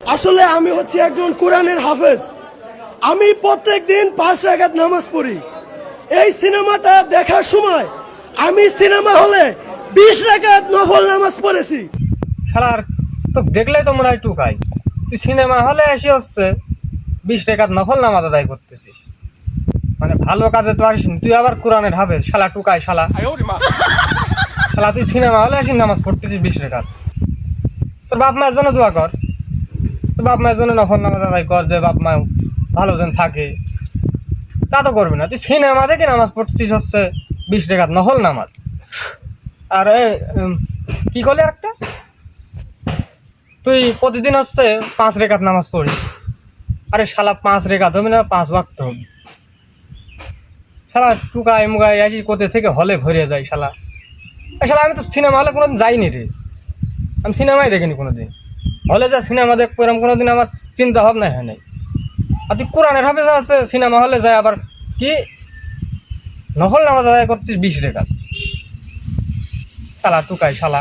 আসলে আমি হচ্ছি একজন কোরআনের হাফেজ। আমি প্রত্যেক দিন 5 রাকাত নামাজ পড়ি। এই সিনেমাটা দেখার সময় আমি সিনেমা হলে 20 রাকাত নফল নামাজ পড়েছি। শালার তো দেখলেই তো মনে হয় টুকাই। তুই সিনেমা হলে এসে হচ্ছে 20 টাকার নফল নামাজ আদায় করতেছিস, মানে ভালো কাজে তো আসিস তুই, আবার কোরআনের হাফেজ। শালা টুকাই শালা। শালা তুই সিনেমা হলে এসে নামাজ পড়তেছিস 20 টাকা। তোর বাপ মায়ের জন্য দোয়া কর, তোর বাপ মায়ের জন্য নফল নামাজ আদায় কর, যে বাপ মা ভালো যেন থাকে। তা তো করবি না, তুই সিনেমা দেখে নামাজ পড়ছিস হচ্ছে 20 টাকার নফল নামাজ। আর কি করলি একটা, তুই প্রতিদিন হচ্ছে 5 রেখাত নামাজ পড়িস। আরে শালা 5 রেখাত হবে না, 5 ওয়াক্ত হবে। শালা টুকাই মুগাই আসি কোথা থেকে হলে ভরে যায় শালা। শালা আমি তো সিনেমা হলে কোনোদিন যাইনি রে, আমি সিনেমাই দেখিনি কোনোদিন। হলে যা সিনেমা দেখবো এরকম কোনোদিন আমার চিন্তা ভাবনা হয় নাই। আর তুই কোরআনের হাফেজ আছে, সিনেমা হলে যায় আবার কি নফল নামাজ আদায় করছিস 20 রেখাত। শালা টুকাই শালা।